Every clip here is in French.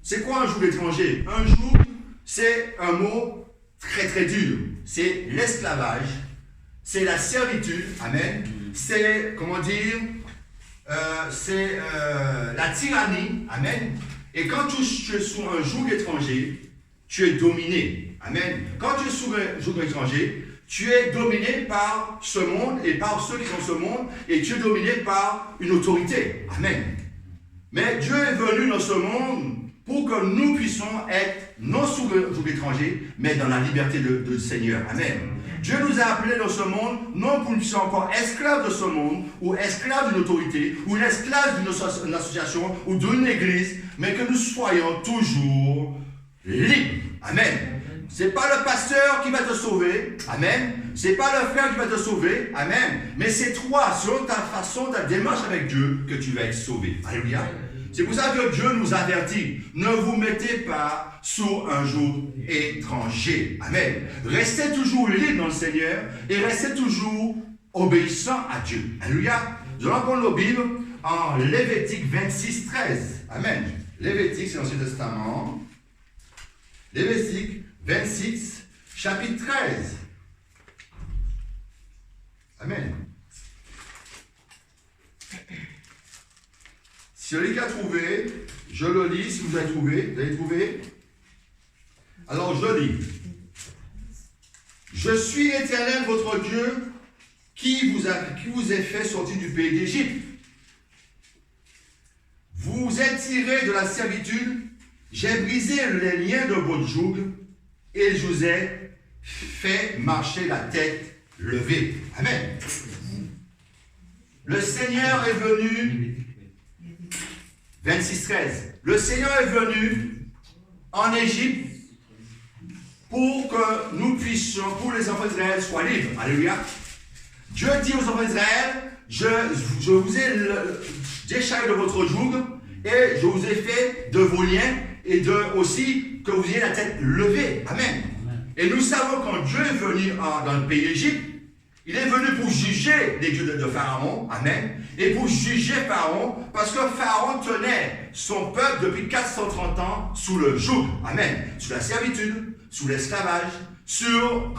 C'est quoi un joug étranger? Un joug, c'est un mot très très dur. C'est l'esclavage, c'est la servitude, amen. C'est, comment dire, c'est la tyrannie, amen. Et quand tu es sous un joug étranger, tu es dominé, amen. Quand tu es sous un joug étranger, tu es dominé par ce monde et par ceux qui sont ce monde, et tu es dominé par une autorité, amen. Mais Dieu est venu dans ce monde pour que nous puissions être non sous le joug étranger, mais dans la liberté du Seigneur, amen. Dieu nous a appelés dans ce monde, non pour que nous puissions encore esclaves de ce monde, ou esclaves d'une autorité, ou esclaves d'une association, ou d'une église, mais que nous soyons toujours libres. Amen. C'est pas le pasteur qui va te sauver. Amen. C'est pas le frère qui va te sauver. Amen. Mais c'est toi, selon ta façon, ta démarche avec Dieu, que tu vas être sauvé. Alléluia. C'est pour ça que Dieu nous avertit. Ne vous mettez pas sous un joug étranger. Amen. Restez toujours libre dans le Seigneur et restez toujours obéissant à Dieu. Alléluia. Nous allons prendre nos Bibles en Lévitique 26, 13. Amen. Lévitique, c'est l'Ancien Testament. Lévitique 26, chapitre 13. Amen. Celui qui a trouvé, je le lis, si vous avez trouvé, vous avez trouvé. Alors je lis. Je suis l'Éternel, votre Dieu, qui vous a fait sortir du pays d'Égypte. Vous êtes tirés de la servitude, j'ai brisé les liens de votre joug et je vous ai fait marcher la tête levée. Amen. Le Seigneur est venu, 26-13, le Seigneur est venu en Égypte pour que nous puissions, pour les enfants d'Israël, soient libres. Alléluia. Dieu dit aux enfants d'Israël, je vous ai déchargé de votre joug et je vous ai fait de vos liens et aussi que vous ayez la tête levée. Amen. Et nous savons quand Dieu est venu dans le pays d'Égypte, il est venu pour juger les dieux de Pharaon. Amen. Et pour juger Pharaon, parce que Pharaon tenait son peuple depuis 430 ans sous le joug. Amen. Sous la servitude, sous l'esclavage, sur,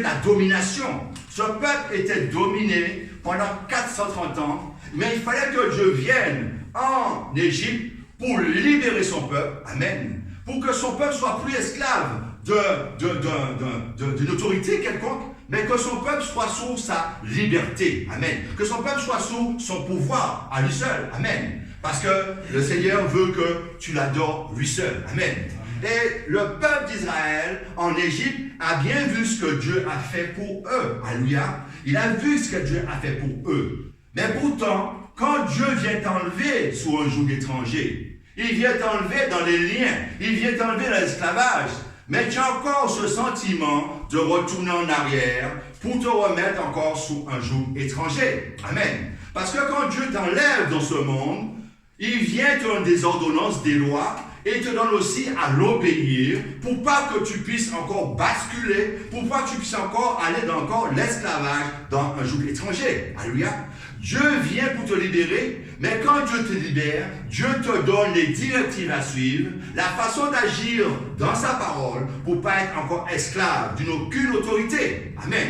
la domination. Ce peuple était dominé pendant 430 ans, mais il fallait que Dieu vienne en Égypte pour libérer son peuple, amen, pour que son peuple soit plus esclave d'une autorité quelconque, mais que son peuple soit sous sa liberté, amen, que son peuple soit sous son pouvoir à lui seul, amen, parce que le Seigneur veut que tu l'adores lui seul, amen. Et le peuple d'Israël en Égypte a bien vu ce que Dieu a fait pour eux, alléluia, il a vu ce que Dieu a fait pour eux, mais pourtant, quand Dieu vient t'enlever sous un joug étranger, il vient t'enlever dans les liens, il vient t'enlever dans l'esclavage, mais tu as encore ce sentiment de retourner en arrière pour te remettre encore sous un joug étranger. Amen. Parce que quand Dieu t'enlève dans ce monde, il vient te donner des ordonnances, des lois, et te donne aussi à l'obéir pour pas que tu puisses encore basculer, pour pas que tu puisses encore aller dans encore l'esclavage dans un joug étranger. Alléluia. Dieu vient pour te libérer, mais quand Dieu te libère, Dieu te donne les directives à suivre, la façon d'agir dans sa parole pour pas être encore esclave d'une aucune autorité. Amen.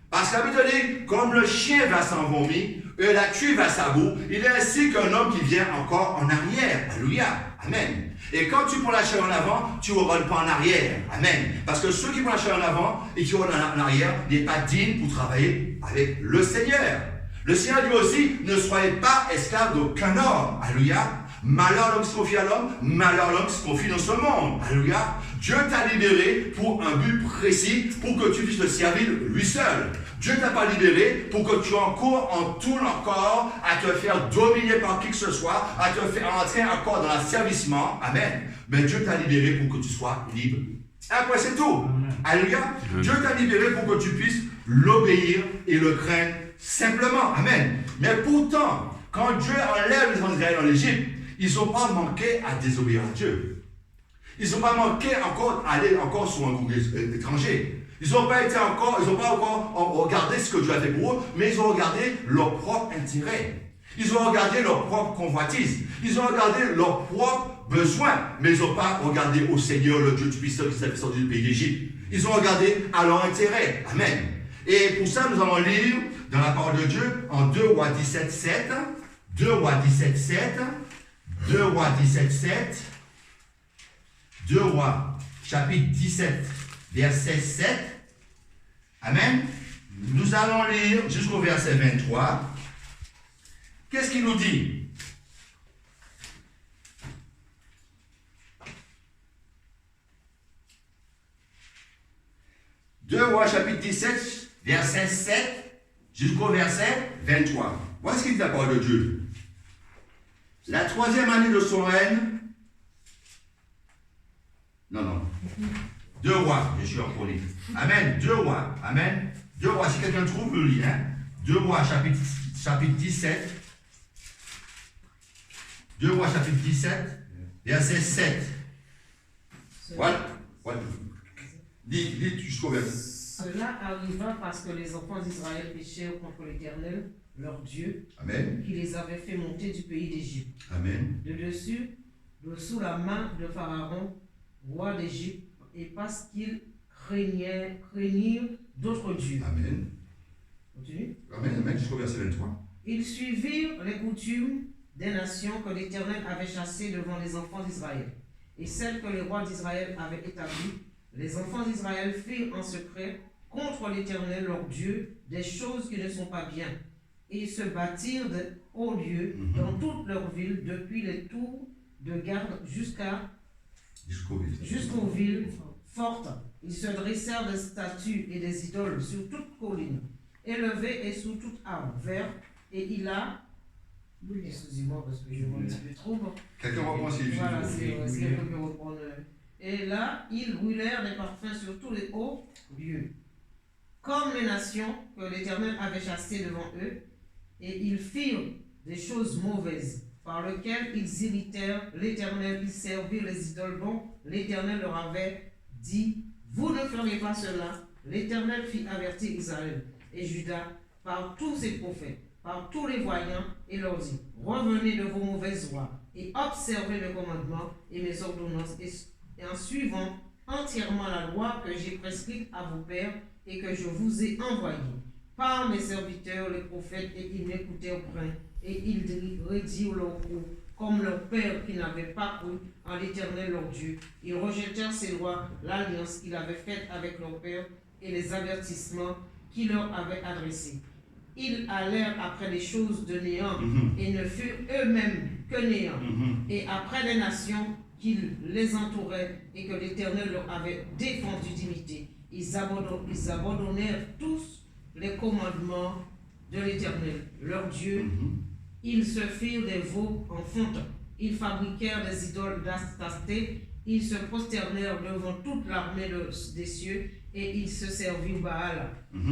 Parce que la Bible dit, comme le chien va s'en vomir, et la cuve va sa boue, il est ainsi qu'un homme qui vient encore en arrière. Alléluia. Amen. Et quand tu prends la chair en avant, tu ne revoles pas en arrière. Amen. Parce que ceux qui prennent la chair en avant et qui revolent en arrière n'est pas digne pour travailler avec le Seigneur. Le Seigneur dit aussi, ne soyez pas esclaves d'aucun homme. Alléluia. Malheur l'homme qui se confie à l'homme, malheur l'homme qui se confie dans ce monde. Alléluia. Dieu t'a libéré pour un but précis, pour que tu puisses le servir lui seul. Dieu ne t'a pas libéré pour que tu entournes encore à te faire dominer par qui que ce soit, à te faire entrer encore dans l'asservissement. Amen. Mais Dieu t'a libéré pour que tu sois libre. Après, c'est tout. Alléluia. Dieu t'a libéré pour que tu puisses l'obéir et le craindre simplement. Amen. Mais pourtant, quand Dieu enlève les enfants d'Israël en Égypte, ils n'ont pas manqué à désobéir à Dieu. Ils n'ont pas manqué encore à aller encore sur un groupe étranger. Ils n'ont pas encore regardé ce que Dieu a fait pour eux, mais ils ont regardé leur propre intérêt. Ils ont regardé leur propre convoitise. Ils ont regardé leur propre besoin, mais ils n'ont pas regardé au Seigneur, le Dieu Tout-Puissant qui s'est sorti du pays d'Égypte. Ils ont regardé à leur intérêt. Amen. Et pour ça, nous allons lire dans la parole de Dieu en 2 Rois 17, 7. 2 Rois 17, 7. 2 Rois 17, 7. 2 Rois, chapitre 17, verset 7. Amen. Nous allons lire jusqu'au verset 23. Qu'est-ce qu'il nous dit? Deux Rois, chapitre 17, verset 7 jusqu'au verset 23. Voici ce qu'il dit la parole de Dieu. La 3e année de son règne. Non. 2 Rois, je suis en chronique. Amen. 2 Rois. Amen. 2 Rois, si quelqu'un trouve le lien. 2 Rois, chapitre 17. 2 Rois, chapitre 17, verset 7. Voilà. Dis jusqu'au verset. Cela arriva parce que les enfants d'Israël péchèrent contre l'Éternel, leur Dieu, Amen. qui les avait fait monter du pays d'Égypte. Amen. Dessous la main de Pharaon, roi d'Égypte, et parce qu'ils craignirent d'autres dieux. Amen. Continue. Amen. Jusqu'au verset 23. Ils suivirent les coutumes des nations que l'Éternel avait chassées devant les enfants d'Israël, et celles que les rois d'Israël avaient établies. Les enfants d'Israël firent en secret contre l'Éternel leur Dieu des choses qui ne sont pas bien. Et ils se bâtirent de hauts lieux dans toutes leurs villes, depuis les tours de garde jusqu'aux villes fortes. Ils se dressèrent des statues et des idoles sur toute colline, élevées et sous toute arbre vert. Et il a... Excusez-moi parce que je vois un petit peu trop. Quelqu'un reprend ses yeux. Voilà, c'est quelqu'un qui reprend. Et là, ils brûlèrent des parfums sur tous les hauts lieux, comme les nations que l'Éternel avait chassées devant eux, et ils firent des choses mauvaises, par lesquelles ils irritèrent l'Éternel, ils servirent les idoles dont l'Éternel leur avait dit, vous ne ferez pas cela. L'Éternel fit avertir Israël et Juda par tous ses prophètes, par tous les voyants, et leur dit, revenez de vos mauvaises voies, et observez mes commandements et mes ordonnances, et en suivant entièrement la loi que j'ai prescrite à vos pères et que je vous ai envoyée par mes serviteurs les prophètes, et ils m'écoutèrent point, et ils rédirent leur cou, comme leurs pères qui n'avaient pas cru en l'Éternel leur Dieu. Ils rejetèrent ces lois, l'alliance qu'il avait faite avec leurs pères et les avertissements qu'il leur avait adressés. Ils allèrent après les choses de néant et ne furent eux-mêmes que néant, et après les nations qu'ils les entouraient et que l'Éternel leur avait défendu d'imiter. Ils abandonnèrent tous les commandements de l'Éternel, leur Dieu. Ils se firent des veaux en fonte. Ils fabriquèrent des idoles d'Astarté. Ils se prosternèrent devant toute l'armée des cieux et ils se servirent Baal.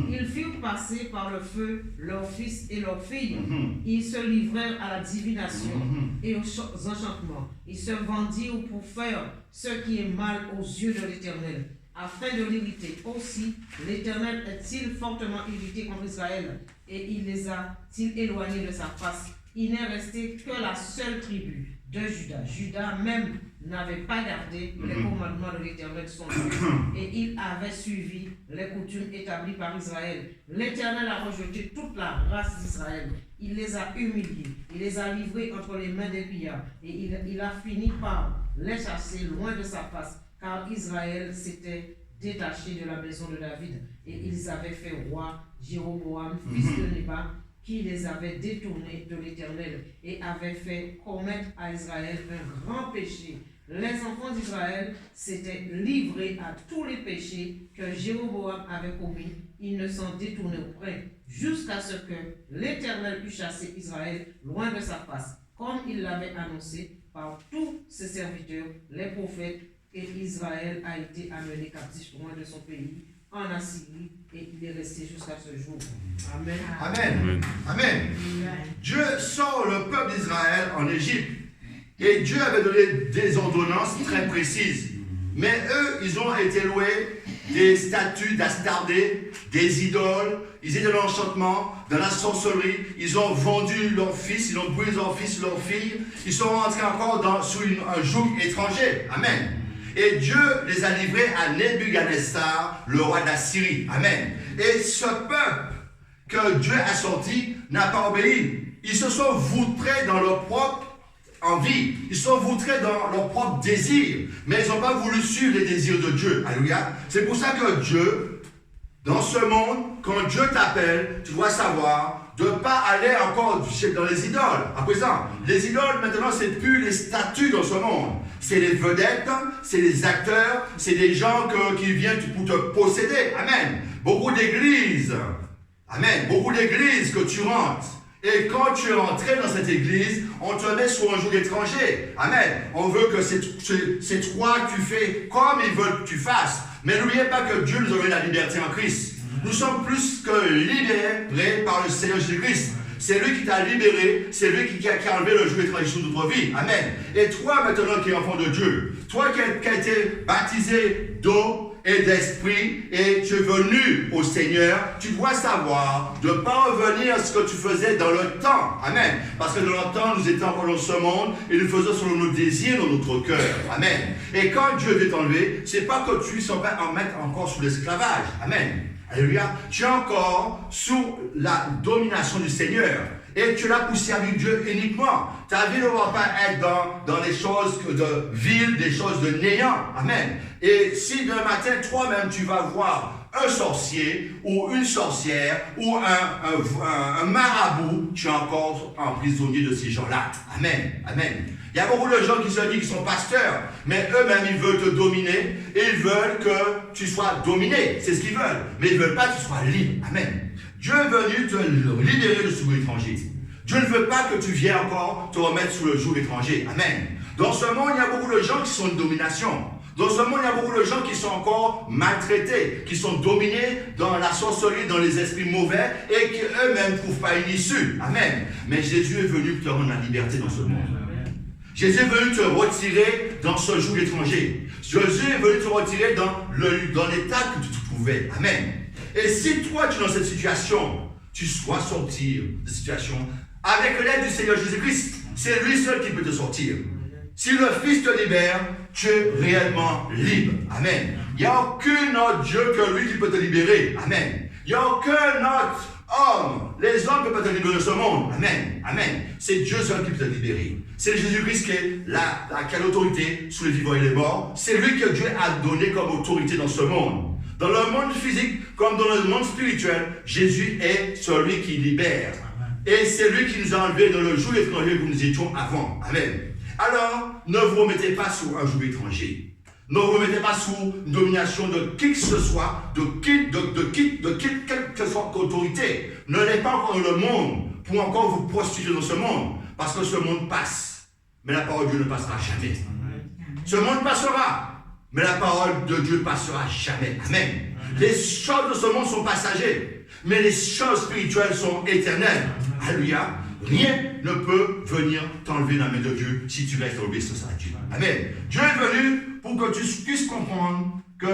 Ils firent passer par le feu leurs fils et leurs filles. Ils se livrèrent à la divination et aux enchantements. Ils se vendirent pour faire ce qui est mal aux yeux de l'Éternel, afin de l'irriter. Aussi, l'Éternel est-il fortement irrité contre Israël, et il les a-t-il éloignés de sa face. Il n'est resté que la seule tribu de Juda. Juda même n'avait pas gardé les commandements de l'Éternel son Dieu, et il avait suivi les coutumes établies par Israël. L'Éternel a rejeté toute la race d'Israël. Il les a humiliés, il les a livrés entre les mains des pillards, et il a fini par les chasser loin de sa face, car Israël s'était détaché de la maison de David, et ils avaient fait roi Jéroboam, fils de Nébat, qui les avait détournés de l'Éternel et avait fait commettre à Israël un grand péché. Les enfants d'Israël s'étaient livrés à tous les péchés que Jéroboam avait commis. Ils ne s'en détournaient point, jusqu'à ce que l'Éternel eût chassé Israël loin de sa face, comme il l'avait annoncé par tous ses serviteurs, les prophètes, et Israël a été amené captif loin de son pays, en Assyrie, et il est resté jusqu'à ce jour. Amen. Amen. Amen. Dieu sort le peuple d'Israël en Égypte. Et Dieu avait donné des ordonnances très précises. Mais eux, ils ont été loués des statues d'Astardé, des idoles, ils étaient dans l'enchantement, dans la sorcellerie, ils ont vendu leurs fils, ils ont brûlé leurs fils, leurs filles, ils sont rentrés encore sous un joug étranger. Amen. Et Dieu les a livrés à Nebuchadnezzar, le roi d'Assyrie. Amen. Et ce peuple que Dieu a sorti n'a pas obéi. Ils se sont voutrés dans leur propre envie. Ils sont voutrés dans leur propre désir. Mais ils n'ont pas voulu suivre les désirs de Dieu. Alléluia. C'est pour ça que Dieu, dans ce monde, quand Dieu t'appelle, tu dois savoir de ne pas aller encore dans les idoles. À présent, les idoles, maintenant, c'est plus les statues dans ce monde. C'est les vedettes, c'est les acteurs, c'est des gens qui viennent pour te posséder. Amen. Beaucoup d'églises. Amen. Beaucoup d'églises que tu rentres. Et quand tu es entré dans cette église, on te met sur un joug étranger. Amen. On veut que c'est toi que tu fais comme ils veulent que tu fasses. Mais n'oubliez pas que Dieu nous a donné la liberté en Christ. Nous sommes plus que libérés par le Seigneur Jésus-Christ. C'est lui qui t'a libéré, c'est lui qui a enlevé le joug étranger sur notre vie. Amen. Et toi maintenant qui es enfant de Dieu, toi qui as été baptisé d'eau et d'esprit, et tu es venu au Seigneur, tu dois savoir de ne pas revenir à ce que tu faisais dans le temps. Amen. Parce que dans le temps, nous étions encore dans ce monde, et nous faisons selon nos désirs dans notre cœur. Amen. Et quand Dieu veut t'enlever, ce n'est pas que tu s'en vas en mettre encore sous l'esclavage. Amen. Alléluia. Tu es encore sous la domination du Seigneur. Et tu es là pour servir Dieu uniquement. Ta vie ne va pas être dans les choses de vil, des choses de néant. Amen. Et si demain matin, toi-même, tu vas voir un sorcier ou une sorcière ou un marabout, tu es encore un prisonnier de ces gens-là. Amen. Amen. Il y a beaucoup de gens qui se disent qu'ils sont pasteurs, mais eux-mêmes, ils veulent te dominer et ils veulent que tu sois dominé. C'est ce qu'ils veulent. Mais ils ne veulent pas que tu sois libre. Amen. Dieu est venu te libérer de ce joug étranger. Dieu ne veut pas que tu viennes encore te remettre sous le joug étranger. Amen. Dans ce monde, il y a beaucoup de gens qui sont en domination. Dans ce monde, il y a beaucoup de gens qui sont encore maltraités, qui sont dominés dans la sorcellerie, dans les esprits mauvais et qui eux-mêmes ne trouvent pas une issue. Amen. Mais Jésus est venu te rendre la liberté dans ce monde. Jésus est venu te retirer dans ce joug étranger. Jésus est venu te retirer dans l'état que tu te trouvais. Amen. Et si toi, tu es dans cette situation, tu dois sortir de cette situation avec l'aide du Seigneur Jésus-Christ. C'est lui seul qui peut te sortir. Si le Fils te libère, tu es réellement libre. Amen. Il n'y a aucun autre Dieu que lui qui peut te libérer. Amen. Il n'y a aucun autre homme. Les hommes ne peuvent pas te libérer de ce monde. Amen. Amen. C'est Dieu seul qui peut te libérer. C'est Jésus-Christ qui a l'autorité sur les vivants et les morts. C'est lui que Dieu a donné comme autorité dans ce monde. Dans le monde physique comme dans le monde spirituel, Jésus est celui qui libère. Et c'est lui qui nous a enlevés dans le joug étranger où nous étions avant. Amen. Alors, ne vous remettez pas sous un joug étranger. Ne vous remettez pas sous une domination de qui que ce soit, de quelle que soit l'autorité. Ne n'êtes pas encore dans le monde pour encore vous prostituer dans ce monde. Parce que ce monde passe. Mais la parole de Dieu ne passera jamais. Ce monde passera. Mais la parole de Dieu passera jamais. Amen. Les choses de ce monde sont passagères. Mais les choses spirituelles sont éternelles. Alléluia. Rien ne peut venir t'enlever la main de Dieu si tu restes obéissant à Dieu. Amen. Dieu est venu pour que tu puisses comprendre que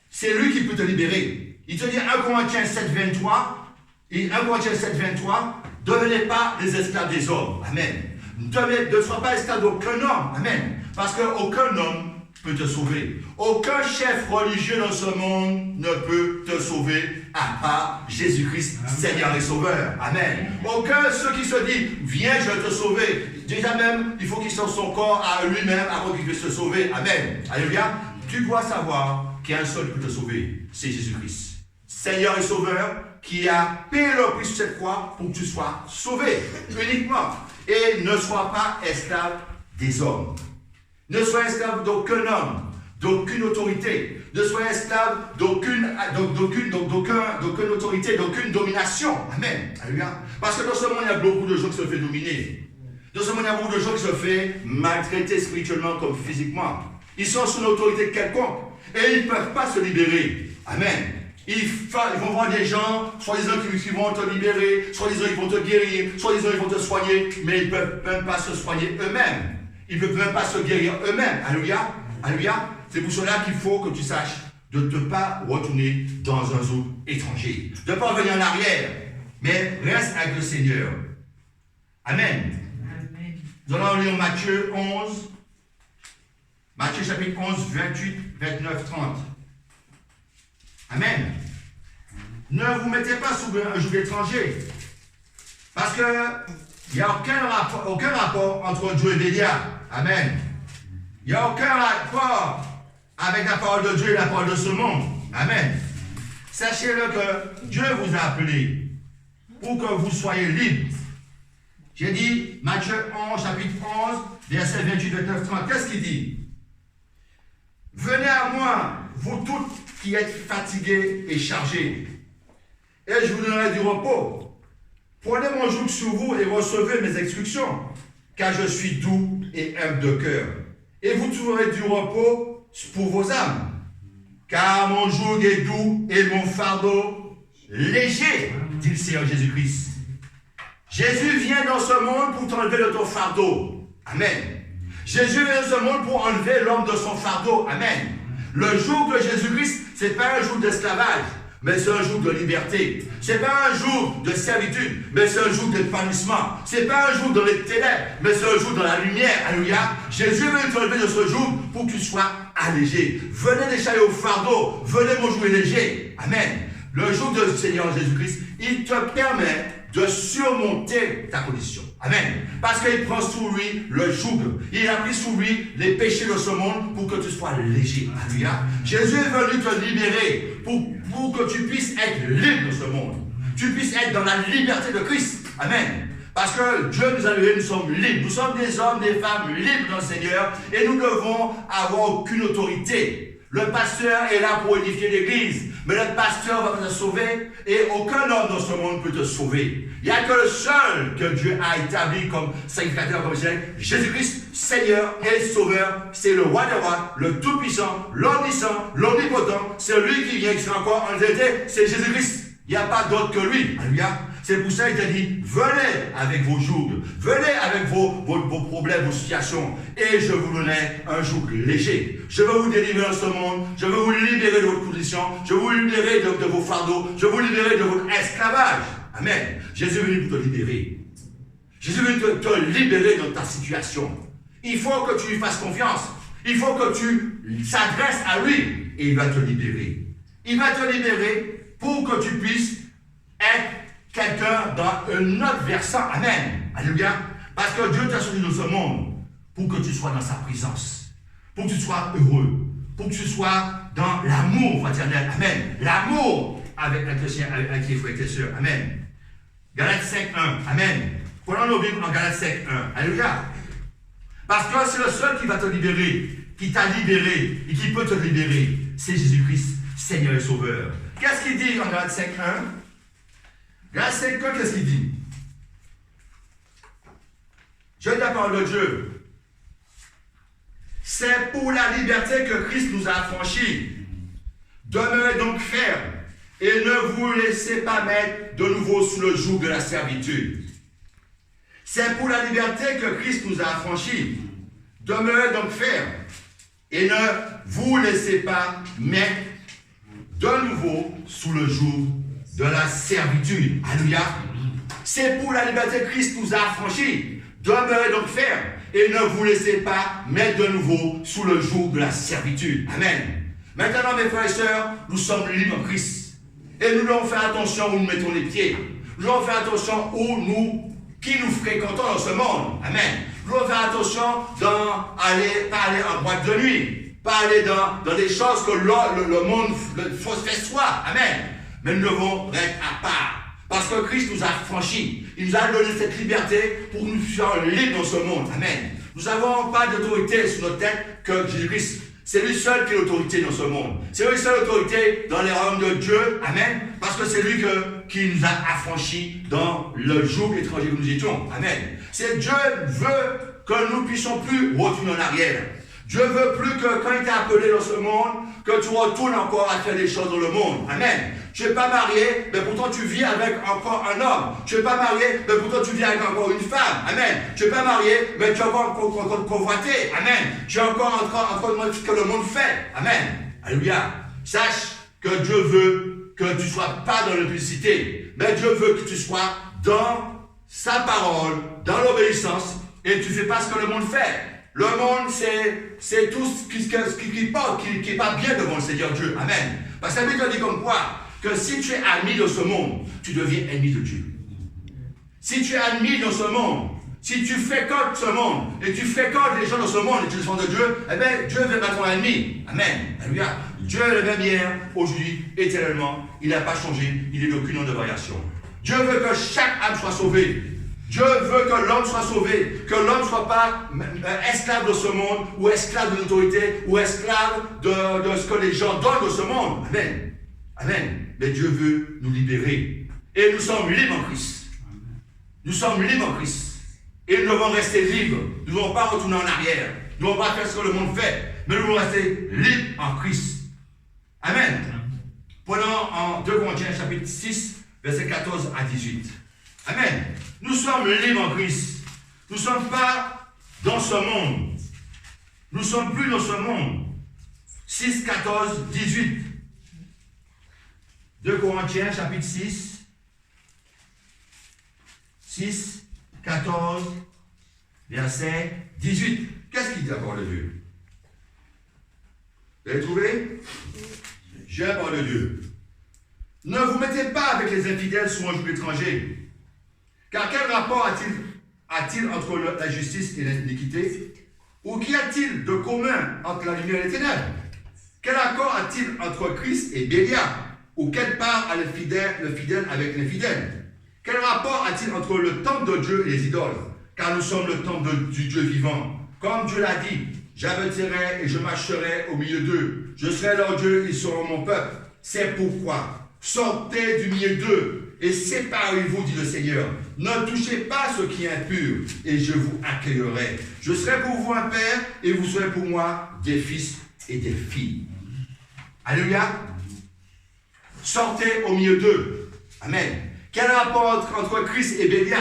c'est lui qui peut te libérer. Il te dit 1 Corinthiens 7, 23, et 1 Corinthiens 7, 23, devenez pas les esclaves des hommes. Amen. Ne sois pas esclave d'aucun homme. Amen. Parce qu'aucun homme peut te sauver. Aucun chef religieux dans ce monde ne peut te sauver à part Jésus-Christ, Seigneur et Sauveur. Amen. Aucun ceux qui se disent, viens, je vais te sauver. Déjà même, il faut qu'il sorte son corps à lui-même avant qu'il puisse se sauver. Amen. Alléluia. Tu dois savoir qu'il y a un seul qui peut te sauver, c'est Jésus-Christ. Seigneur et Sauveur, qui a payé le prix sur cette croix pour que tu sois sauvé, uniquement. Et ne sois pas esclave des hommes. Ne sois esclave d'aucun homme, d'aucune autorité. Ne sois esclave d'aucune autorité, d'aucune domination. Amen. Alléluia. Parce que dans ce monde, il y a beaucoup de gens qui se font dominer. Dans ce monde, il y a beaucoup de gens qui se font maltraiter spirituellement comme physiquement. Ils sont sous l'autorité quelconque. Et ils ne peuvent pas se libérer. Amen. Ils vont voir des gens, soi-disant qui vont te libérer, soi-disant ils vont te guérir, soi-disant ils vont te soigner, mais ils ne peuvent même pas se soigner eux-mêmes. Ils ne peuvent même pas se guérir eux-mêmes. Alléluia. Alléluia. C'est pour cela qu'il faut que tu saches de ne pas retourner dans un joug étranger, de ne pas revenir en arrière, mais reste avec le Seigneur. Amen. Amen. Nous allons lire Matthieu 11, Matthieu chapitre 11, 28, 29, 30. Amen. Ne vous mettez pas sous un joug étranger, parce qu'il n'y a aucun rapport entre Dieu et Bélial. Amen. Il n'y a aucun rapport avec la parole de Dieu et la parole de ce monde. Amen. Sachez-le que Dieu vous a appelé pour que vous soyez libres. J'ai dit Matthieu 11, chapitre 11, verset 28, 29, 30. Qu'est-ce qu'il dit? Venez à moi, vous tous qui êtes fatigués et chargés, et je vous donnerai du repos. Prenez mon joug sur vous et recevez mes instructions, car je suis doux et humble de cœur. Et vous trouverez du repos pour vos âmes. Car mon joug est doux et mon fardeau léger, dit le Seigneur Jésus-Christ. Jésus vient dans ce monde pour t'enlever de ton fardeau. Amen. Jésus vient dans ce monde pour enlever l'homme de son fardeau. Amen. Le joug de Jésus-Christ, ce n'est pas un joug d'esclavage, mais c'est un joug de liberté. Ce n'est pas un joug de servitude, mais c'est un joug d'épanouissement. Ce n'est pas un joug dans les ténèbres, mais c'est un joug dans la lumière. Alléluia. Jésus veut te lever de ce joug pour que tu sois allégé. Venez décharger au fardeau. Venez mon joug est léger. Amen. Le joug du Seigneur Jésus-Christ, il te permet de surmonter ta condition. Amen. Parce qu'il prend sous lui le joug. Il a pris sous lui les péchés de ce monde pour que tu sois léger. Alléluia. Jésus est venu te libérer pour que tu puisses être libre de ce monde. Tu puisses être dans la liberté de Christ. Amen. Parce que Dieu nous a libérés, nous sommes libres. Nous sommes des hommes, des femmes libres dans le Seigneur et nous ne devons avoir aucune autorité. Le pasteur est là pour édifier l'église, mais le pasteur va te sauver et aucun homme dans ce monde peut te sauver. Il n'y a que le seul que Dieu a établi comme sacrificateur, comme Jésus-Christ, Seigneur et Sauveur. C'est le roi des rois, le tout-puissant, l'omniscient, l'omnipotent. C'est lui qui vient, qui sera encore en vérité, c'est Jésus-Christ. Il n'y a pas d'autre que lui. Alléluia. C'est pour ça qu'il t'a dit, venez avec vos jougs, venez avec vos problèmes, vos situations, et je vous donnerai un joug léger. Je veux vous délivrer de ce monde, je veux vous libérer de votre position, je veux vous libérer de vos fardeaux, je veux vous libérer de votre esclavage. Amen. Jésus est venu pour te libérer. Jésus est venu te libérer de ta situation. Il faut que tu lui fasses confiance. Il faut que tu s'adresses à lui, et il va te libérer. Il va te libérer pour que tu puisses être quelqu'un dans un autre versant. Amen. Alléluia. Parce que Dieu t'a sorti de ce monde pour que tu sois dans sa présence. Pour que tu sois heureux. Pour que tu sois dans l'amour fraternel. Amen. L'amour avec les frères et sœurs. Amen. Galates 5.1. Amen. Prenons nos Bibles en Galates 5.1. Alléluia. Parce que c'est le seul qui va te libérer, qui t'a libéré et qui peut te libérer. C'est Jésus-Christ, Seigneur et Sauveur. Qu'est-ce qu'il dit en Galates 5.1? Galates 5.1, qu'est-ce qu'il dit? Je dis la parole de Dieu. C'est pour la liberté que Christ nous a affranchis. Demeurez donc fermes et ne vous laissez pas mettre de nouveau sous le joug de la servitude. C'est pour la liberté que Christ nous a affranchis. Demeurez donc fermes et ne vous laissez pas mettre de nouveau sous le joug de la servitude. Alléluia. C'est pour la liberté que Christ nous a affranchis. Demeurez donc fermes et ne vous laissez pas mettre de nouveau sous le joug de la servitude. Amen. Maintenant, mes frères et sœurs, nous sommes libres en Christ. Et nous devons faire attention où nous mettons les pieds. Nous devons faire attention qui nous fréquentons dans ce monde. Amen. Nous devons faire attention pas aller en boîte de nuit, pas aller dans des choses que le monde fait soi. Amen. Mais nous devons être à part. Parce que Christ nous a franchis. Il nous a donné cette liberté pour nous faire libres dans ce monde. Amen. Nous n'avons pas d'autorité sur notre tête que Jésus-Christ. C'est lui seul qui est l'autorité dans ce monde. C'est lui seul l'autorité dans les royaumes de Dieu. Amen. Parce que c'est lui qui nous a affranchis dans le joug étranger que nous étions. Amen. C'est Dieu veut que nous ne puissions plus retourner en arrière. Dieu veut plus que quand il t'a appelé dans ce monde, que tu retournes encore à faire des choses dans le monde. Amen. Tu n'es pas marié, mais pourtant tu vis avec encore un homme. Tu n'es pas marié, mais pourtant tu vis avec encore une femme. Amen. Tu n'es pas marié, mais tu es encore convoité. Amen. Tu es encore en train de ce que le monde fait. Amen. Alléluia. sache que Dieu veut que tu ne sois pas dans l'impudicité, mais Dieu veut que tu sois dans sa parole, dans l'obéissance, et tu ne fais pas ce que le monde fait. Le monde, c'est tout ce qui n'est pas bien devant le Seigneur Dieu. Amen. Parce que la Bible dit comme quoi, que si tu es ami de ce monde, tu deviens ennemi de Dieu. Si tu es ami dans ce monde, si tu fréquentes ce monde, et tu fréquentes les gens de ce monde, et tu es de Dieu, eh bien, Dieu va être ton ennemi. Amen. Alléluia. Dieu est le même hier, aujourd'hui, éternellement. Il n'a pas changé, il est d'aucune autre variation. Dieu veut que chaque âme soit sauvée. Dieu veut que l'homme soit sauvé, que l'homme ne soit pas esclave de ce monde, ou esclave de l'autorité, ou esclave de ce que les gens donnent de ce monde. Amen. Amen. Mais Dieu veut nous libérer. Et nous sommes libres en Christ. Nous sommes libres en Christ. Et nous devons rester libres. Nous ne devons pas retourner en arrière. Nous ne devons pas faire ce que le monde fait. Mais nous devons rester libres en Christ. Amen. Prenons en 2 Corinthiens chapitre 6, versets 14 à 18. Amen. Nous sommes libres en Christ. Nous ne sommes pas dans ce monde. Nous ne sommes plus dans ce monde. 6, 14, 18. 2 Corinthiens chapitre 6, 14, verset 18. Qu'est-ce qu'il dit la parole de Dieu? Vous avez trouvé? J'ai la parole de Dieu. Ne vous mettez pas avec les infidèles sous un joug étranger. Car quel rapport a-t-il entre la justice et l'iniquité? Ou qu'y a-t-il de commun entre la lumière et les ténèbres? Quel accord a-t-il entre Christ et Bélial? Ou quelle part a le fidèle avec l'infidèle? Quel rapport a-t-il entre le temple de Dieu et les idoles? Car nous sommes le temple du Dieu vivant. Comme Dieu l'a dit, j'avertirai et je marcherai au milieu d'eux. Je serai leur Dieu, ils seront mon peuple. C'est pourquoi, sortez du milieu d'eux et séparez-vous, dit le Seigneur. Ne touchez pas ce qui est impur et je vous accueillerai. Je serai pour vous un père et vous serez pour moi des fils et des filles. Alléluia. Sortez au milieu d'eux. Amen. Quel rapport entre Christ et Bélial?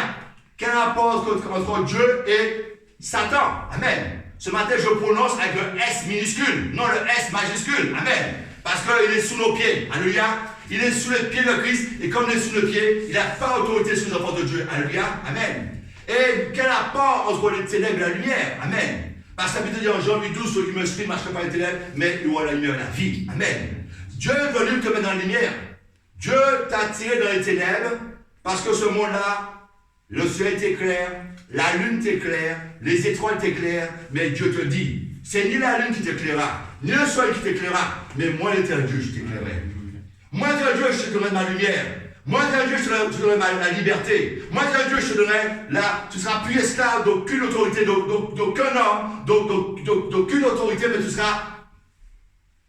Quel rapport entre Dieu et Satan? Amen. Ce matin, je prononce avec le S minuscule, non le S majuscule. Amen. Parce qu'il est sous nos pieds. Alléluia. Il est sous les pieds de Christ. Et comme il est sous nos pieds, il n'a pas autorité sur les enfants de Dieu. Alléluia. Amen. Et quel rapport entre les ténèbres et la lumière? Amen. Parce que la Bible dit en Jean 8:12, ceux qui me suivent ne marcheront pas les ténèbres, mais ils auront la lumière et la vie. Amen. Dieu est venu te mettre dans la lumière. Dieu t'a tiré dans les ténèbres parce que ce monde-là, le ciel t'éclaire, la lune t'éclaire, les étoiles t'éclairent, mais Dieu te dit, c'est ni la lune qui t'éclairera, ni le soleil qui t'éclairera, mais moi l'éternel Dieu, je t'éclairerai. Moi l'éternel Dieu, je te donnerai ma lumière. Moi l'éternel Dieu, je te donnerai la liberté. Moi l'éternel Dieu, je te donnerai tu ne seras plus esclave d'aucune autorité, d'aucun homme, d'aucune autorité, mais tu seras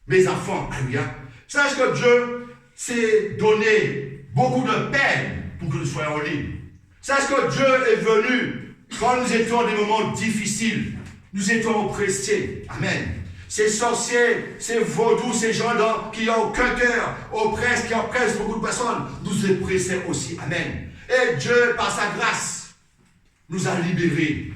mes enfants. Alléluia. Sache que Dieu s'est donné beaucoup de peine pour que nous soyons libres. Sache que Dieu est venu quand nous étions dans des moments difficiles. Nous étions oppressés. Amen. Ces sorciers, ces vaudous, ces gens qui n'ont aucun cœur, qui oppressent beaucoup de personnes, nous oppressaient aussi. Amen. Et Dieu, par sa grâce, nous a libérés.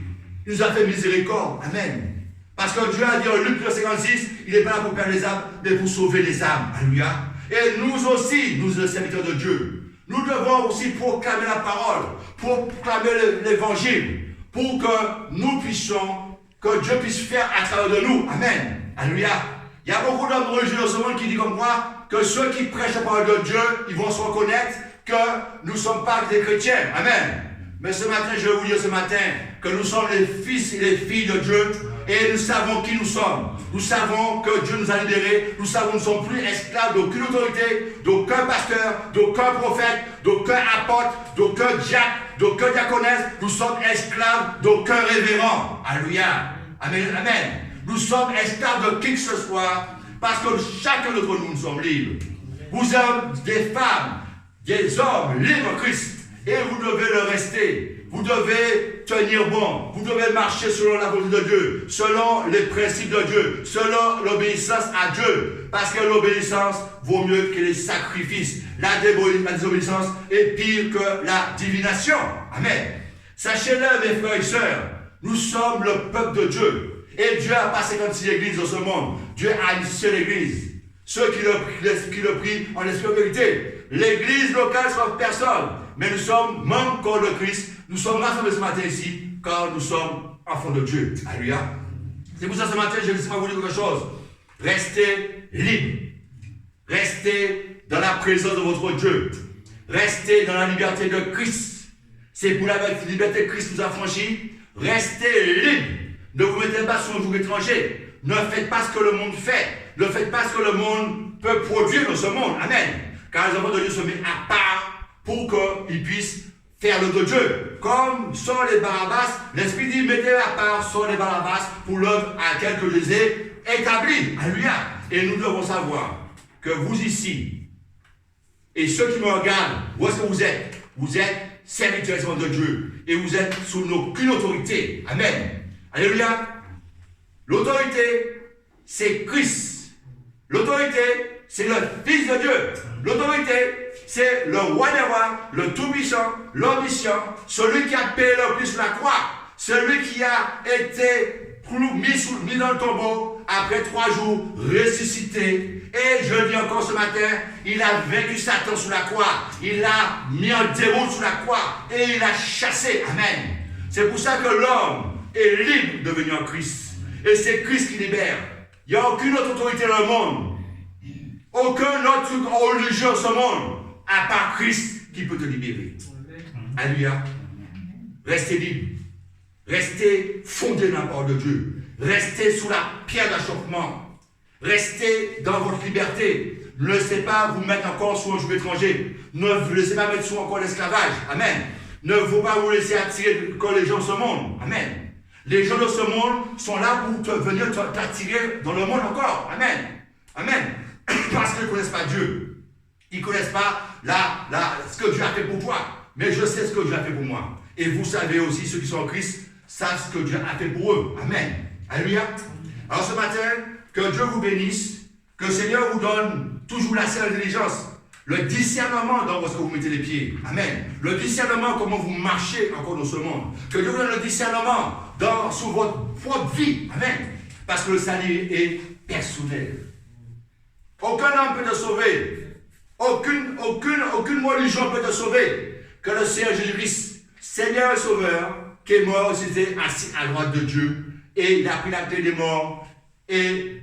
Il nous a fait miséricorde. Amen. Parce que Dieu a dit en Luc 56, il n'est pas là pour perdre les âmes, mais pour sauver les âmes. Alléluia. Et nous aussi, nous les serviteurs de Dieu, nous devons aussi proclamer la parole, proclamer l'évangile, pour que nous puissions, que Dieu puisse faire à travers de nous. Amen. Alléluia. Il y a beaucoup d'hommes religieux dans ce monde qui disent comme moi, que ceux qui prêchent la parole de Dieu, ils vont se reconnaître que nous ne sommes pas des chrétiens. Amen. Mais ce matin, je vais vous dire ce matin, que nous sommes les fils et les filles de Dieu, et nous savons qui nous sommes. Nous savons que Dieu nous a libérés. Nous savons que nous ne sommes plus esclaves d'aucune autorité, d'aucun pasteur, d'aucun prophète, d'aucun apôtre, d'aucun diacre, d'aucun diaconesse. Nous sommes esclaves d'aucun révérend. Alléluia. Amen. Amen. Nous sommes esclaves de qui que ce soit, parce que chacun d'entre nous, nous sommes libres. Vous êtes des femmes, des hommes libres en Christ, et vous devez le rester. Vous devez tenir bon. Vous devez marcher selon la volonté de Dieu, selon les principes de Dieu, selon l'obéissance à Dieu. Parce que l'obéissance vaut mieux que les sacrifices. La désobéissance est pire que la divination. Amen. Sachez-le, mes frères et sœurs, nous sommes le peuple de Dieu. Et Dieu n'a pas 56 églises dans ce monde. Dieu a une seule église. ceux qui le prient en esprit et vérité. L'église locale ne sauve personne, mais nous sommes membres corps de Christ. Nous sommes rassemblés ce matin ici, car nous sommes enfants de Dieu. Alléluia. C'est pour ça ce matin, je vais vous dire quelque chose. Restez libre. Restez dans la présence de votre Dieu. Restez dans la liberté de Christ. C'est pour la liberté que Christ nous a franchi. Restez libre. Ne vous mettez pas sur un joug étranger. Ne faites pas ce que le monde fait. Ne faites pas ce que le monde peut produire dans ce monde. Amen. Car les enfants de Dieu se mettent à part pour qu'ils puissent faire le de Dieu. Comme sont les Barabbas, l'Esprit dit mettez à part sont les Barabbas pour l'œuvre à laquelle je les ai établis. Alléluia. Et nous devons savoir que vous ici, et ceux qui me regardent, où est-ce que vous êtes? Vous êtes serviteurs de Dieu. Et vous êtes sous aucune autorité. Amen. Alléluia. L'autorité, c'est Christ. L'autorité, c'est le Fils de Dieu. L'autorité, c'est le roi des rois, le tout-puissant, l'omniscient, celui qui a payé le prix sur la croix, celui qui a été mis dans le tombeau, après 3 jours, ressuscité. Et je dis encore ce matin, il a vaincu Satan sur la croix, il l'a mis en déroute sur la croix, et il a chassé. Amen. C'est pour ça que l'homme est libre de venir en Christ. Et c'est Christ qui libère. Il n'y a aucune autre autorité dans le monde, aucun autre religion dans ce monde, à part Christ qui peut te libérer. Alléluia. Restez libre. Restez fondés dans la parole de Dieu. Restez sous la pierre d'achoppement. Restez dans votre liberté. Ne laissez pas vous mettre encore sous un joug étranger. Ne vous laissez pas mettre sous encore l'esclavage. Amen. Ne vous pas vous laisser attirer comme les gens de ce monde. Amen. Les gens de ce monde sont là pour venir t'attirer dans le monde encore. Amen. Amen. Parce qu'ils ne connaissent pas Dieu. Ils ne connaissent pas ce que Dieu a fait pour toi. Mais je sais ce que Dieu a fait pour moi. Et vous savez aussi, ceux qui sont en Christ, savent ce que Dieu a fait pour eux. Amen. Alléluia. Alors ce matin, que Dieu vous bénisse, que le Seigneur vous donne toujours la seule intelligence, le discernement dans ce que vous mettez les pieds. Amen. Le discernement, comment vous marchez encore dans ce monde. Que Dieu vous donne le discernement sur votre propre vie. Amen. Parce que le salut est personnel. Aucun homme peut te sauver. Aucune religion peut te sauver. Que le Seigneur Jésus-Christ, Seigneur et Sauveur, qui est mort, c'était assis à droite de Dieu. Et il a pris la clé des morts. Et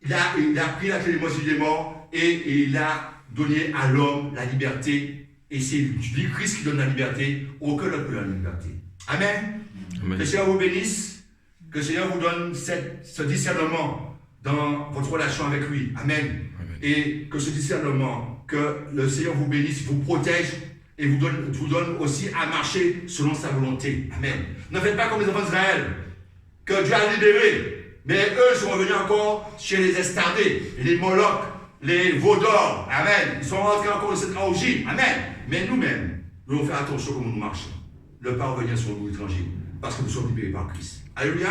il a pris la clé des morts et il a donné à l'homme la liberté. Et c'est lui, Christ, qui donne la liberté. Aucun autre peut donner la liberté. Amen. Amen. Que le Seigneur vous bénisse. Que le Seigneur vous donne ce discernement dans votre relation avec lui. Amen. Amen. Et que ce discernement, que le Seigneur vous bénisse, vous protège et vous donne aussi à marcher selon sa volonté. Amen. Ne faites pas comme les enfants d'Israël, que Dieu a libérés, mais eux sont revenus encore chez les Estardés, les Molochs, les Vaudors. Amen. Ils sont rentrés encore dans cette orgie. Amen. Mais nous-mêmes, nous devons faire attention comment nous marchons. Ne pas revenir sur nous étrangers, parce que nous sommes libérés par Christ. Alléluia.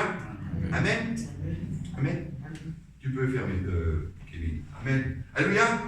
Amen. Amen. Tu peux fermer, Kevin. Amen. Alléluia.